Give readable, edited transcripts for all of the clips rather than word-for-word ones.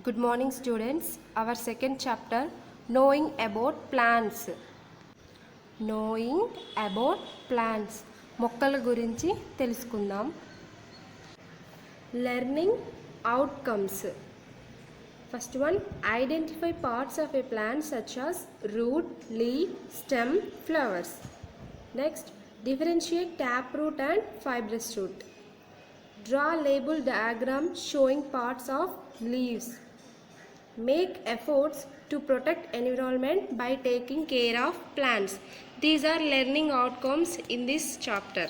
Good morning students. Our second chapter, knowing about plants. Knowing about plants. మొక్కల గురించి తెలుసుకుందాం. Learning outcomes. First one, identify parts of a plant such as root, leaf, stem, flowers. Next, differentiate taproot and fibrous root. Draw label diagram showing parts of leaves. Make efforts to protect environment by taking care of plants. These are learning outcomes in this chapter.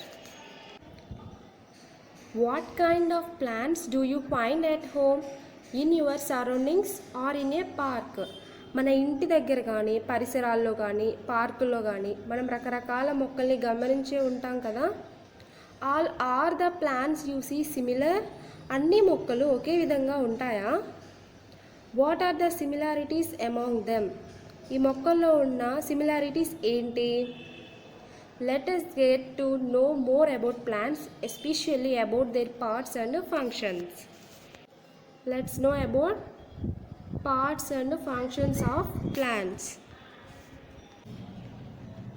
What kind of plants do you find at home, in your surroundings or in a park? మన ఇంటి దగ్గర కానీ పరిసరాల్లో కానీ పార్కుల్లో కానీ మనం రకరకాల మొక్కల్ని గమనించే ఉంటాం కదా. All are the plants you see similar? అన్ని మొక్కలు ఒకే విధంగా ఉంటాయా? What are the similarities among them? ఈ మొక్కల్లో ఉన్న సిమిలారిటీస్ ఏంటి? Let us get to know more about plants, especially about their parts and functions. Let's know about parts and functions of plants.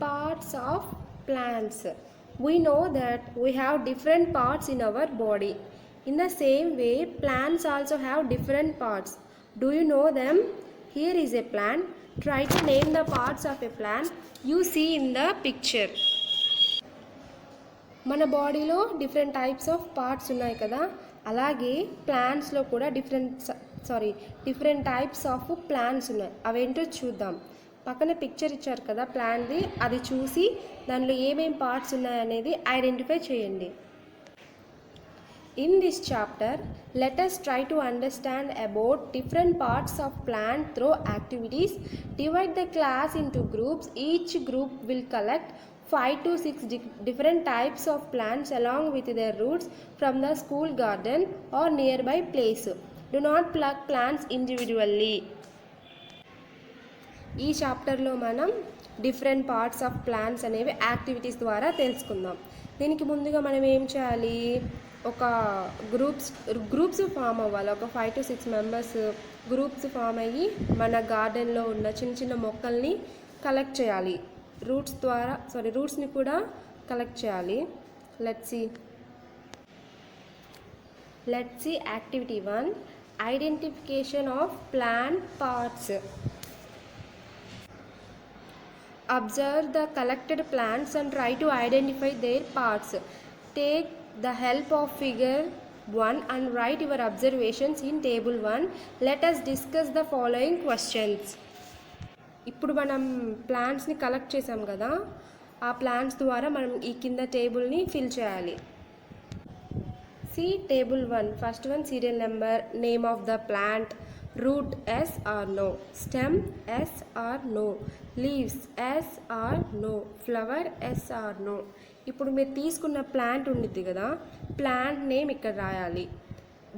Parts of plants. We know that we have different parts in our body. In the same way, plants also have different parts. Do you know them? Here is a plant. Try to name the parts of a plant you see in the picture. మన బాడీలో different types of parts ఉన్నాయి కదా, అలాగే ప్లాంట్స్లో కూడా different types of plants ఉన్నాయి. అవేంటో చూద్దాం. పక్కన పిక్చర్ ఇచ్చారు కదా ప్లాంట్ది, అది చూసి దానిలో ఏమేం పార్ట్స్ ఉన్నాయనేది ఐడెంటిఫై చేయండి. In this chapter, let us try to understand about different parts of plant through activities. Divide the class into groups. Each group will collect 5 to 6 different types of plants along with their roots from the school garden or nearby place. Do not pluck plants individually. ఈ చాప్టర్లో మనం different parts of plants అనేవి activities ద్వారా తెలుసుకుందాం. దీనికి ముందుగా మనం ఏం చేయాలి? ఒక గ్రూప్స్ ఫామ్ అవ్వాలి. ఒక 5 to 6 మెంబర్స్ గ్రూప్స్ ఫామ్ అయ్యి మన గార్డెన్లో ఉన్న చిన్న చిన్న మొక్కల్ని కలెక్ట్ చేయాలి. రూట్స్ని కూడా కలెక్ట్ చేయాలి. Let's see activity 1, identification of plant parts. Observe the collected plants and try to identify their parts. Take the help of figure 1 and write your observations in table 1. Let us discuss the following questions. ఇప్పుడు మనం ప్లాంట్స్ని collect చేసాం కదా, ఆ plants ద్వారా మనం ఈ కింద టేబుల్ని ఫిల్ చేయాలి. See table 1. First one, serial number, name of the plant, root yes or no, stem yes or no, leaves yes or no, flower yes or no. ఇప్పుడు మీరు తీసుకున్న ప్లాంట్ ఉండిద్ది కదా, ప్లాంట్ నేమ్ ఇక్కడ రాయాలి.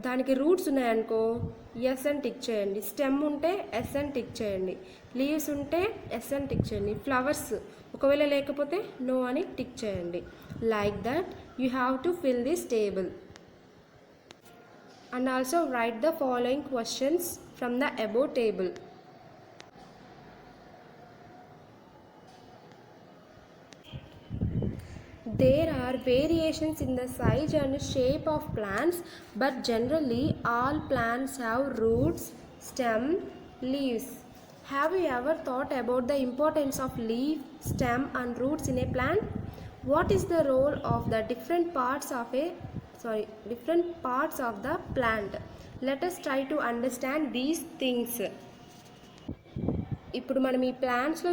దానికి రూట్స్ ఉన్నాయనుకో ఎస్ అని tick చేయండి, స్టెమ్ ఉంటే ఎస్ అని టిక్ చేయండి, లీవ్స్ ఉంటే ఎస్ అని టిక్ చేయండి, ఫ్లవర్స్ ఒకవేళ లేకపోతే నో అని టిక్ చేయండి. Like that you have to fill this table. And also write the following questions from the above table. There are variations in the size and shape of plants, but generally all plants have roots, stem, leaves. Have you ever thought about the importance of leaf, stem and roots in a plant? What is the role of the different parts of the plant? Let us try to understand these things. ఇప్పుడు మనం ఈ ప్లాంట్స్లో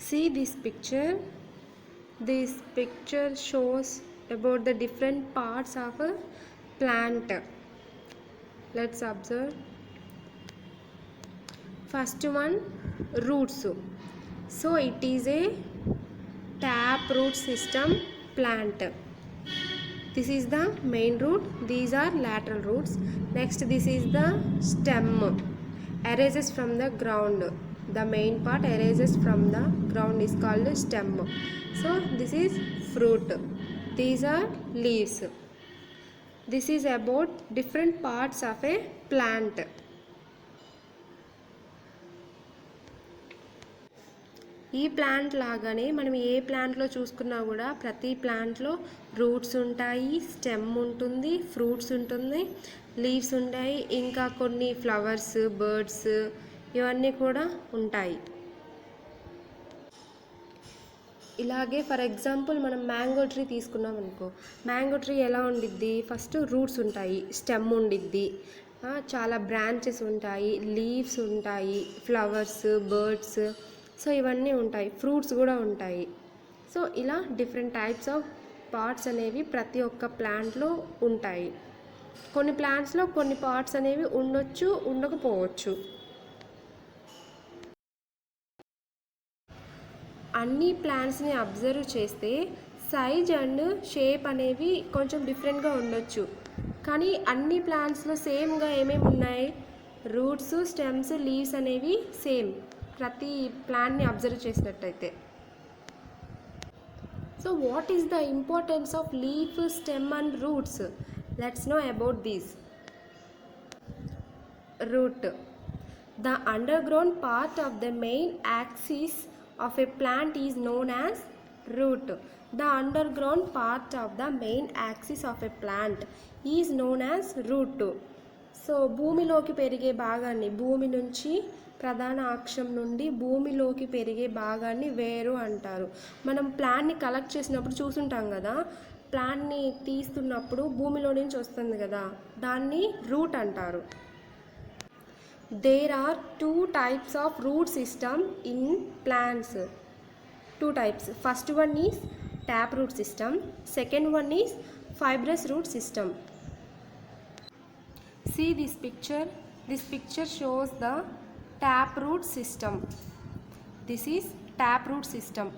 see this picture. This picture shows about the different parts of a plant. Let's observe. First one, roots. So it is a tap root system plant. This is the main root, these are lateral roots. Next, this is the stem, arises from the ground. The main part arises from the ground is called stem. So this is fruit. These are leaves. This is about different parts of a plant. ఈ plant లాగానే మనం ఏ ప్లాంట్లో చూసుకున్నా కూడా ప్రతి ప్లాంట్లో roots ఉంటాయి, stem ఉంటుంది, ఫ్రూట్స్ ఉంటుంది, లీవ్స్ ఉంటాయి, ఇంకా కొన్ని ఫ్లవర్స్, బర్డ్స్ ఇవన్నీ కూడా ఉంటాయి. ఇలాగే ఫర్ ఎగ్జాంపుల్ మనం మ్యాంగో ట్రీ తీసుకున్నాం అనుకో, మ్యాంగో ట్రీ ఎలా ఉండిద్ది, ఫస్ట్ రూట్స్ ఉంటాయి, స్టెమ్ ఉండిద్ది, చాలా బ్రాంచెస్ ఉంటాయి, లీవ్స్ ఉంటాయి, ఫ్లవర్స్, బర్డ్స్, సో ఇవన్నీ ఉంటాయి, ఫ్రూట్స్ కూడా ఉంటాయి. సో ఇలా డిఫరెంట్ టైప్స్ ఆఫ్ పార్ట్స్ అనేవి ప్రతి ఒక్క ప్లాంట్లో ఉంటాయి. కొన్ని ప్లాంట్స్లో కొన్ని పార్ట్స్ అనేవి ఉండొచ్చు, ఉండకపోవచ్చు. అన్ని ప్లాంట్స్ని అబ్జర్వ్ చేస్తే సైజ్ అండ్ షేప్ అనేవి కొంచెం డిఫరెంట్గా ఉండొచ్చు, కానీ అన్ని ప్లాంట్స్లో సేమ్గా ఏమేమి ఉన్నాయి, రూట్స్, స్టెమ్స్, లీవ్స్ అనేవి సేమ్ ప్రతి ప్లాంట్ని అబ్జర్వ్ చేసినట్టయితే. So what is the importance of leaf, stem and roots? Let's know about these. Root, the underground part of the main axis of a plant is known as root. The underground part of the main axis of a plant is known as root. So భూమిలోకి పెరిగే భాగాన్ని, భూమి నుంచి ప్రధాన అక్షం నుండి భూమిలోకి పెరిగే భాగాన్ని వేరు అంటారు. మనం ప్లాంట్ని కలెక్ట్ చేసినప్పుడు చూసుంటాం కదా, ప్లాంట్ని తీస్తున్నప్పుడు భూమిలో నుంచి వస్తుంది కదా, దాన్ని రూట్ అంటారు. There are two types of root system in plants. Two types. First one is taproot system. Second one is fibrous root system. See this picture. This picture shows the taproot system. This is taproot system.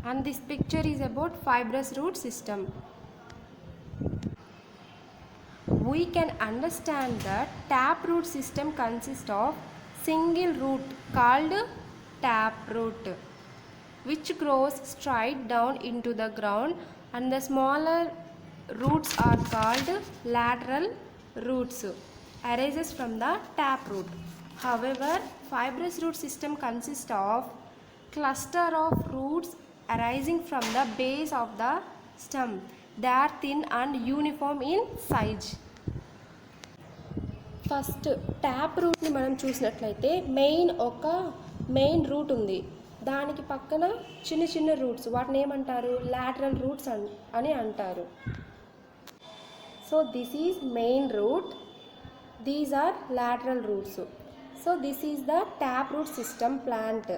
And this picture is about fibrous root system. We can understand that taproot system consists of single root called taproot, which grows straight down into the ground, and the smaller roots are called lateral roots, arises from the taproot. However, fibrous root system consists of cluster of roots arising from the base of the stem. They are thin and uniform in size. First tap రూట్ని మనం చూసినట్లయితే main root ఉంది, దానికి పక్కన చిన్న చిన్న roots, వాటిని ఏమంటారు, లాటరల్ రూట్స్ అని అంటారు. So this is main root, these are lateral roots. So this is the tap root system plant.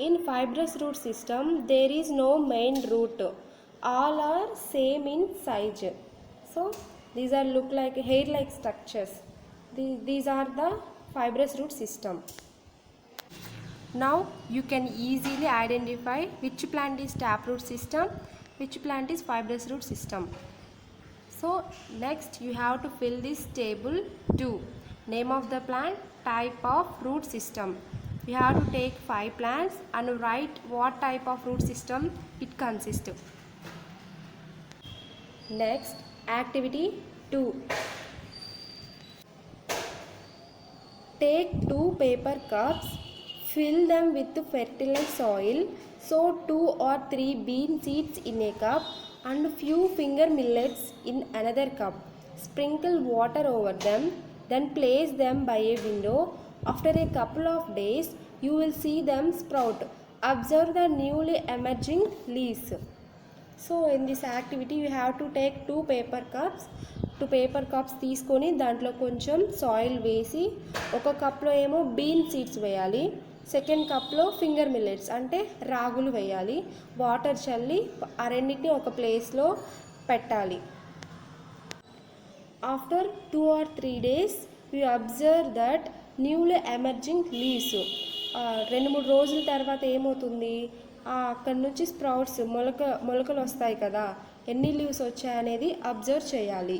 In fibrous root system there is no main root, all are same in size. So these are look like hair like structures. These are the fibrous root system. Now you can easily identify which plant is taproot system, which plant is fibrous root system. So next you have to fill this table 2. Name of the plant, type of root system. You have to take 5 plants and write what type of root system it consists of. Next, activity 2. Take 2 paper cups, fill them with fertile soil, sow 2 or 3 bean seeds in a cup and few finger millets in another cup. Sprinkle water over them, then place them by a window. After a couple of days, you will see them sprout. Observe the newly emerging leaves. So in this activity you have to take 2 paper cups తీసుకొని దాంట్లో కొంచెం soil వేసి, ఒక కప్లో ఏమో been seeds వేయాలి, second కప్లో finger millets అంటే రాగులు వేయాలి, వాటర్ చల్లి ఆ రెండింటిని ఒక ప్లేస్లో పెట్టాలి. After 2 or 3 days you observe that newly emerging leaves, 2-3 రోజుల తర్వాత ఏమవుతుంది, అక్కడి నుంచి స్ప్రౌట్స్ మొలకలు వస్తాయి కదా, ఎన్ని లీవ్స్ వచ్చాయనేది అబ్జర్వ్ చేయాలి.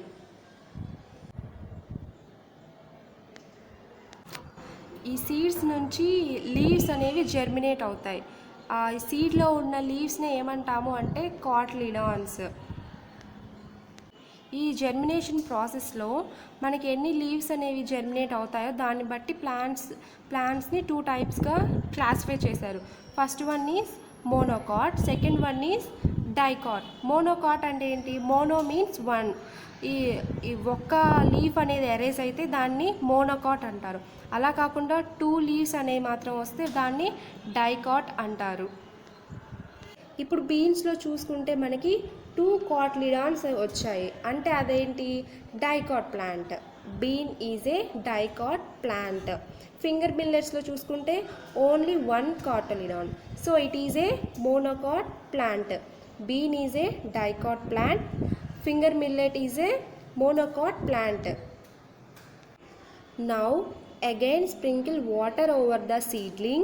ఈ సీడ్స్ నుంచి లీవ్స్ అనేవి జర్మినేట్ అవుతాయి. ఆ సీడ్లో ఉన్న లీవ్స్ని ఏమంటాము అంటే కాట్లిడాన్స్. ఈ జర్మినేషన్ ప్రాసెస్లో మనకి ఎన్ని లీవ్స్ అనేవి జర్మినేట్ అవుతాయో దాన్ని బట్టి ప్లాంట్స్ని 2 టైప్స్గా క్లాసిఫై చేశారు. First one is monocot, second one is dicot. Monocot అంటే ఏంటి? Mono means 1. ఈ ఒక్క లీఫ్ అనేది ఎరేజ్ అయితే దాన్ని మోనోకాట్ అంటారు. అలా కాకుండా 2 లీవ్స్ అనేవి మాత్రం వస్తే దాన్ని డైకాట్ అంటారు. ఇప్పుడు బీన్స్లో చూసుకుంటే మనకి 2 కాట్లిడాన్స్ వచ్చాయి, అంటే అదేంటి? Dicot plant. Bean is a dicot plant. Finger మిల్లెట్స్లో చూసుకుంటే only 1 cotyledon, so it is a monocot plant. Bean is a dicot plant, finger millet is a monocot plant. Now again sprinkle water over the seedling.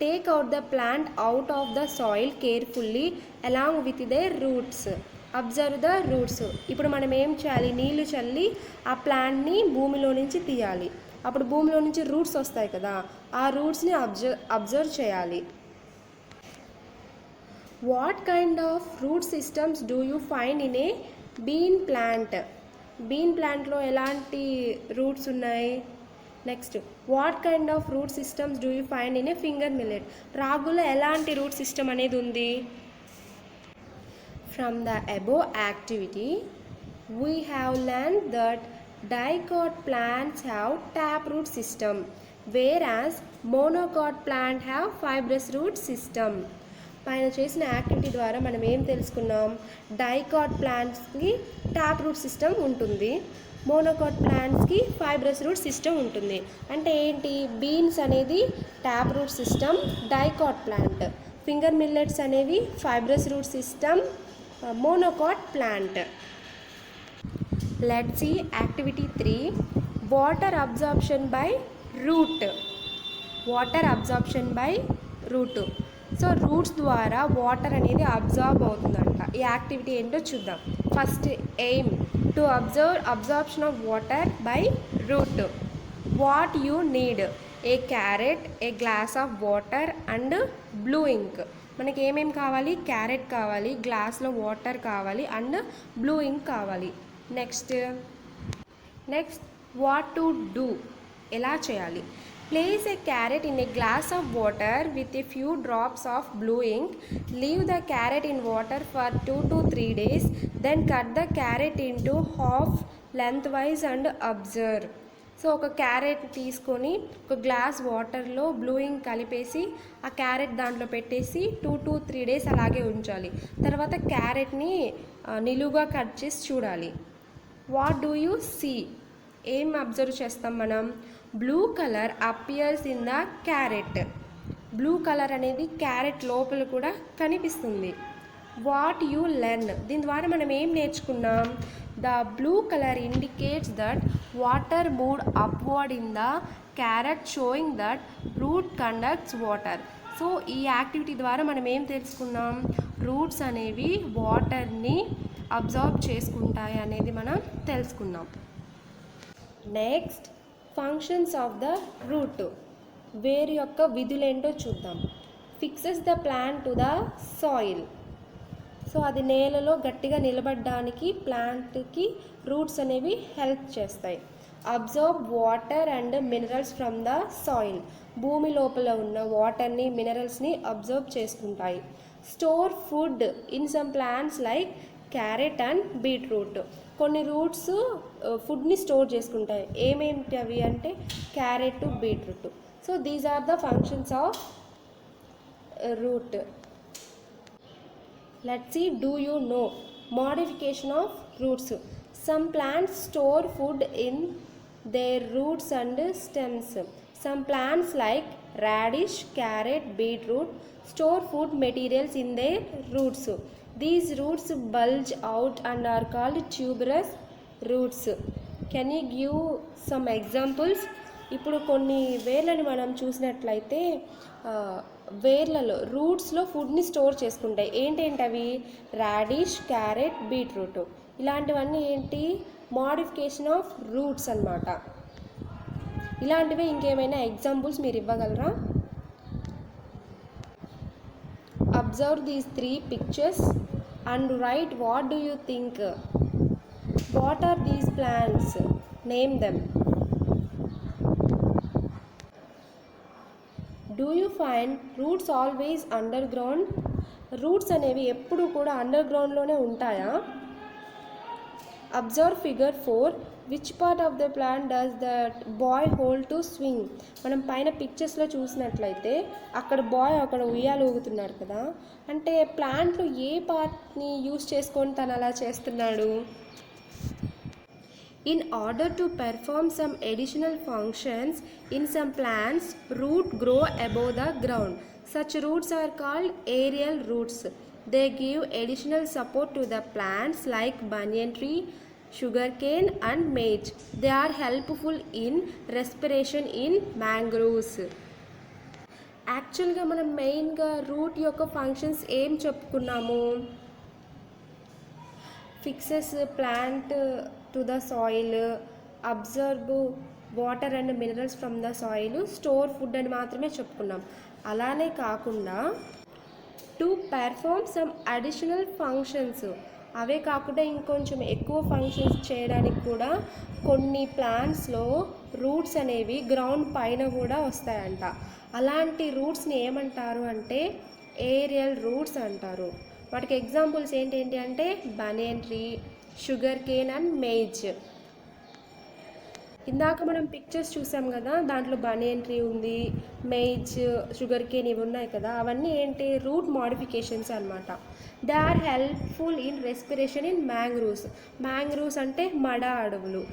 Take out the plant out of the soil carefully along with their roots. Observe the roots. ఇప్పుడు మనం ఏం చేయాలి? నీళ్లు చల్లి ఆ ప్లాంట్ని భూమిలో నుంచి తీయాలి. అప్పుడు భూమిలో నుంచి రూట్స్ వస్తాయి కదా, ఆ రూట్స్ని అబ్జర్వ్ చేయాలి. What kind of root systems do you find in a bean plant? Bean ప్లాంట్లో ఎలాంటి రూట్స్ ఉన్నాయి? Next, what kind of root systems do you find in a finger millet? రాగులో ఎలాంటి రూట్ సిస్టమ్ అనేది ఉంది? From the above activity we have learn that dicot plants have tap root system, whereas monocot plant have fibrous root system. పైన చేసిన activity ద్వారా మనం ఏం తెలుసుకున్నాం? డైకాట్ ప్లాంట్స్కి ట్యాప్ రూట్ సిస్టమ్ ఉంటుంది, మోనోకాట్ ప్లాంట్స్కి ఫైబ్రస్ రూట్ సిస్టమ్ ఉంటుంది. అంటే ఏంటి? బీన్స్ అనేది tap root system, dicot plant. Finger millets అనేవి fibrous root system, monocot plant. Let's see activity 3, water absorption by root. Water absorption by root. So roots ద్వారా water అనేది absorb అవుతుందంట. ఈ activity ఏంటో చూద్దాం. First aim to absorption of water by root. What you need? A carrot, a glass of water and blue ink. మనకి ఏమేమి కావాలి? Carrot కావాలి, గ్లాస్లో వాటర్ కావాలి అండ్ బ్లూ ఇంక్ కావాలి. Next what to do? ఎలా చేయాలి? Place a carrot in a glass of water with a few drops of blue ink. Leave the carrot in water for 2 to 3 days. Then cut the carrot into half lengthwise and observe. So ఒక carrot తీసుకొని ఒక glass వాటర్లో blue ink కలిపేసి ఆ carrot దాంట్లో పెట్టేసి 2 to 3 days అలాగే ఉంచాలి. తర్వాత క్యారెట్ని నిలువుగా కట్ చేసి చూడాలి. What do you see? ఏం అబ్జర్వ్ చేస్తాం మనం? Blue colour appears in the carrot. Blue colour అనేది క్యారెట్ లోపల కూడా కనిపిస్తుంది. What you learn? దీని ద్వారా మనం ఏం నేర్చుకున్నాం? The blue colour indicates that water moved upward in the carrot, showing that root conducts water. So ఈ యాక్టివిటీ ద్వారా మనం ఏం తెలుసుకున్నాం? రూట్స్ అనేవి వాటర్ని అబ్జార్బ్ చేసుకుంటాయి అనేది మనం తెలుసుకున్నాం. Next, functions of the root. వేరు యొక్క విధులేంటో చూద్దాం. Fixes the plant to the soil. So అది నేలలో గట్టిగా నిలబడడానికి ప్లాంట్కి రూట్స్ అనేవి హెల్ప్ చేస్తాయి. Observe water and minerals from the soil. భూమి లోపల ఉన్న వాటర్ని, మినరల్స్ని అబ్జర్వ్ చేసుకుంటాయి. Store food in some plants like carrot and beetroot. కొన్ని రూట్స్ ఫుడ్ని స్టోర్ చేసుకుంటాయి. ఏమేమిటి అవి అంటే carrot, beetroot. So these are the functions of root. Let's see, do you know modification of roots. Some plants store food in their roots and stems. Some plants like radish, carrot, beetroot store food materials in their roots. These roots bulge out and are called tuberous roots. Can you give some examples? ఇప్పుడు కొన్ని వేర్లను మనం చూసినట్లయితే వేర్లలో రూట్స్లో ఫుడ్ని store చేసుకుంటాయి. ఏంటేంటి అవి? Radish, carrot, beetroot. ఇలాంటివన్నీ ఏంటి? మోడిఫికేషన్ ఆఫ్ రూట్స్ అన్నమాట. ఇలాంటివి ఇంకేమైనా ఎగ్జాంపుల్స్ మీరు ఇవ్వగలరా? observe these three pictures and write what do you think. What are these plants? Name them. Do you find roots always underground? Roots అనేవి ఎప్పుడు కూడా అండర్ గ్రౌండ్లోనే ఉంటాయా? Observe figure 4. Which part of the plant does that boy hold to swing? మనం పైన పిక్చర్స్లో చూసినట్లయితే అక్కడ bye అక్కడ ఉయ్యాలు ఊగుతున్నాడు కదా, అంటే ప్లాంట్లో ఏ పార్ట్ని యూస్ చేసుకొని తను అలా చేస్తున్నాడు? In order to perform some additional functions in some plants, roots grow above the ground. Such roots are called aerial roots. They give additional support to the plants like banyan tree, sugarcane and maize. They are helpful in respiration in mangroves. యాక్చువల్గా మనం మెయిన్గా route యొక్క functions ఏం చెప్పుకున్నాము? Fixes plant to the soil, absorb water and minerals from the soil, store food అని మాత్రమే చెప్పుకున్నాం. అలానే కాకుండా to perform some additional functions, అవే కాకుండా ఇంకొంచెం ఎక్కువ ఫంక్షన్స్ చేయడానికి కూడా కొన్ని ప్లాంట్స్లో రూట్స్ అనేవి గ్రౌండ్ పైన కూడా వస్తాయంట. అలాంటి రూట్స్ని ఏమంటారు అంటే ఏరియల్ రూట్స్ అంటారు. వాటికి ఎగ్జాంపుల్స్ ఏంటి అంటే banyan tree, sugar cane and maize. ఇందాక మనం పిక్చర్స్ చూసాం కదా, దాంట్లో బనియన్ ట్రీ ఉంది, మేజ్, షుగర్ కేన్ ఇవి ఉన్నాయి కదా, అవన్నీ ఏంటి రూట్ మోడిఫికేషన్స్ అనమాట. They are helpful in respiration in mangroves. Mangroves అంటే మడ అడవులు.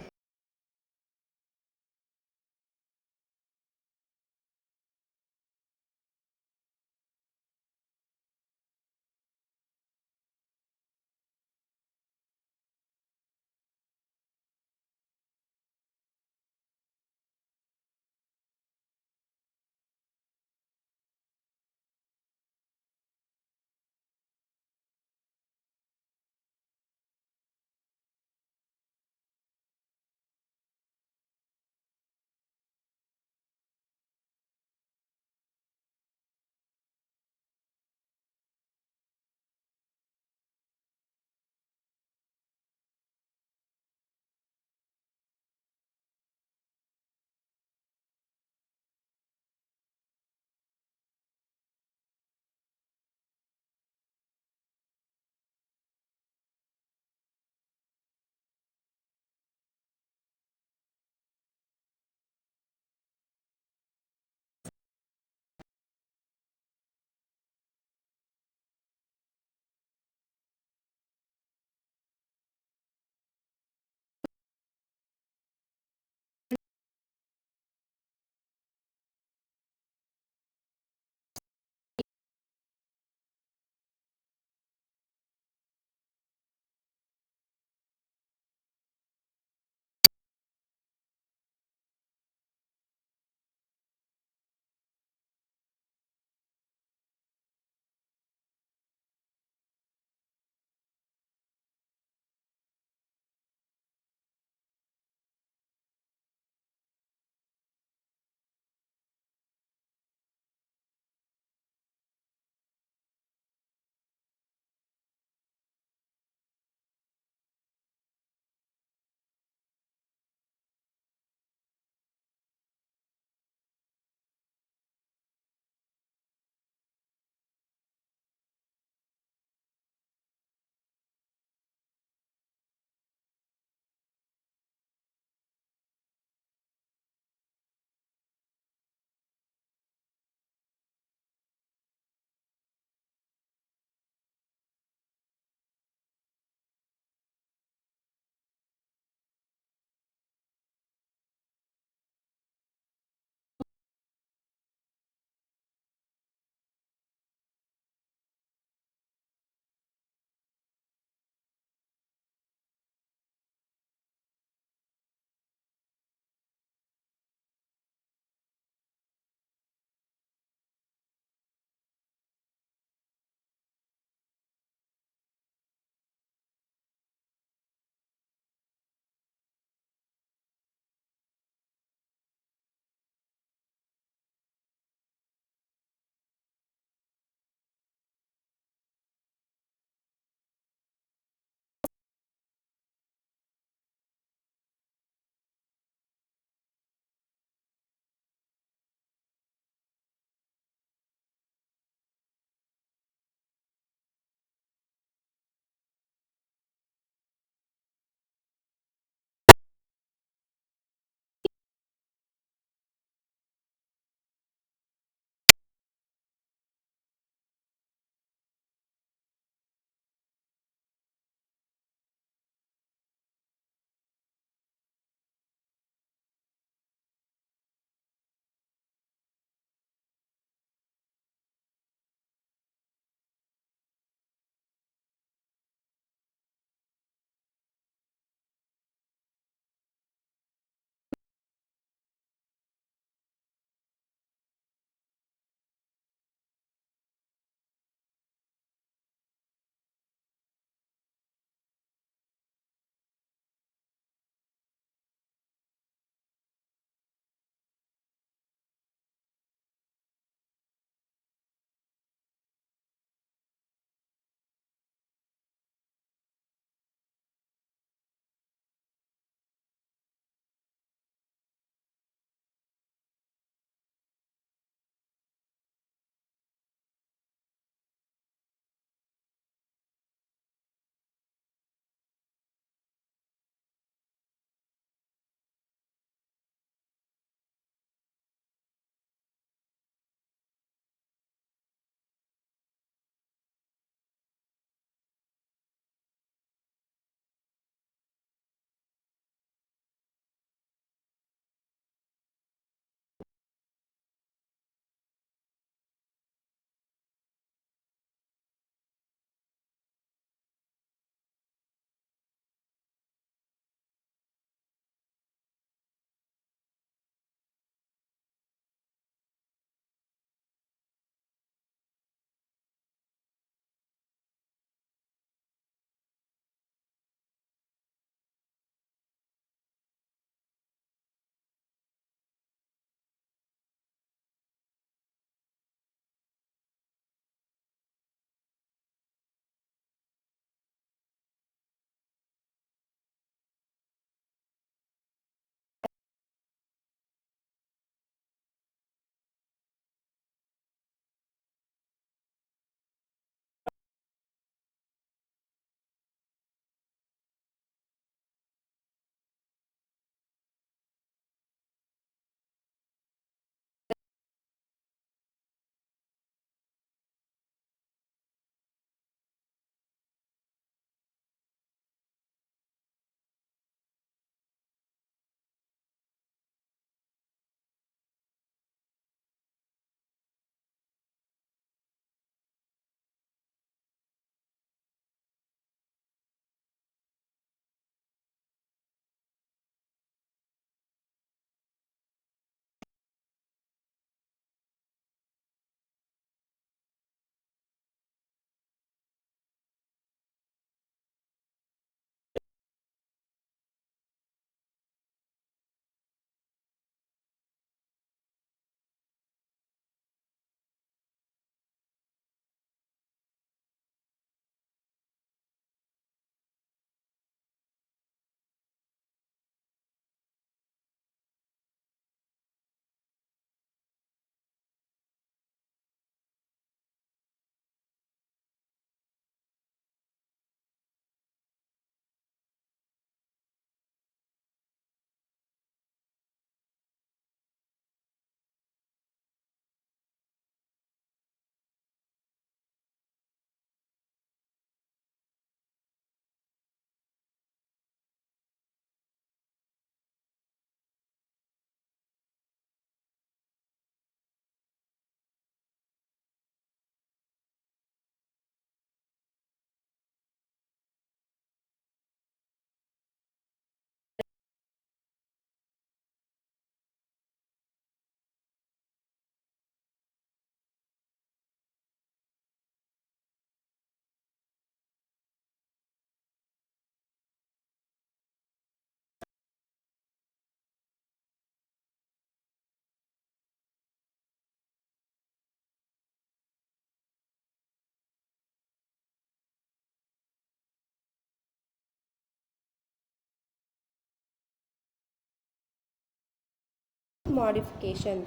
modification.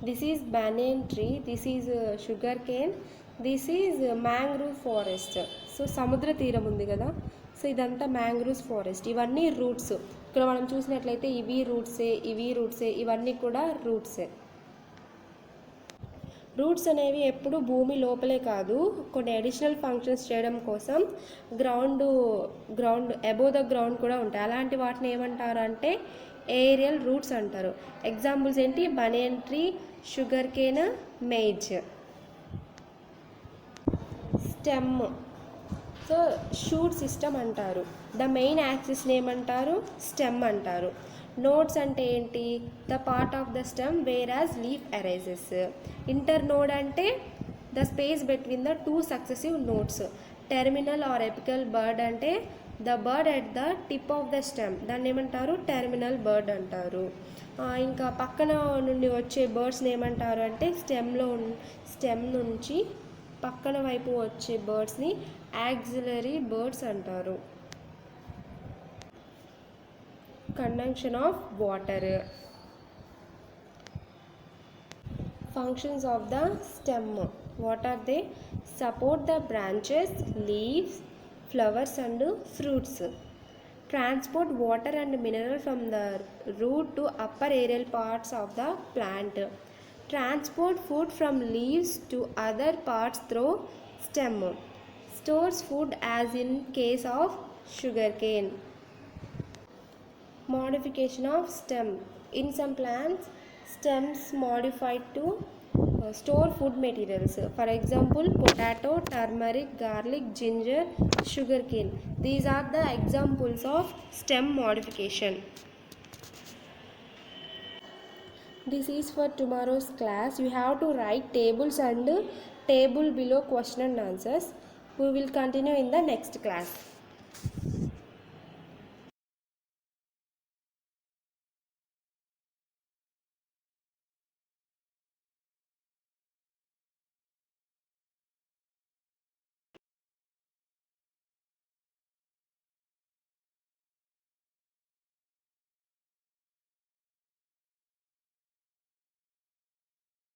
This is banyan tree, this is sugar cane, this is mangrove forest. So సముద్ర తీరం ఉంది కదా, సో ఇదంతా మ్యాంగ్రూవ్స్ ఫారెస్ట్. ఇవన్నీ రూట్స్. ఇక్కడ మనం చూసినట్లయితే ఇవి రూట్సే, ఇవన్నీ కూడా రూట్సే. రూట్స్ అనేవి ఎప్పుడు భూమి లోపలే కాదు, కొన్ని అడిషనల్ ఫంక్షన్స్ చేయడం కోసం గ్రౌండ్ అబోవ్ ద గ్రౌండ్ కూడా ఉంటాయి. అలాంటి వాటిని ఏమంటారు అంటే ఏరియల్ రూట్స్ అంటారు. ఎగ్జాంపుల్స్ ఏంటి? Banyan tree, sugar cane, maize. Stem, so shoot system అంటారు. ద మెయిన్ యాక్సిస్ని ఏమంటారు? స్టెమ్ అంటారు. నోడ్స్ అంటే ఏంటి? The part of the stem where as leaf arises. Internode అంటే the space between the two successive nodes. Terminal or apical bud అంటే the bud at the tip of the stem, దాన్ని ఏమంటారు? Terminal bird అంటారు. ఇంకా పక్కన నుండి వచ్చే బర్డ్స్ని ఏమంటారు అంటే స్టెమ్ నుంచి పక్కన వైపు వచ్చే బర్డ్స్ని యాక్సిలరీ బర్డ్స్ అంటారు. Conduction of water. Functions of the stem. What are they? Support the branches, leaves, flowers and fruits. Transport water and mineral from the root to upper aerial parts of the plant. Transport food from leaves to other parts through stem. Stores food as in case of sugarcane. Modification of stem. In some plants, stems modified to store food materials. For example, potato, turmeric, garlic, ginger, sugarcane. These are the examples of stem modification. This is for tomorrow's class. You have to write tables and table below question and answers. We will continue in the next class.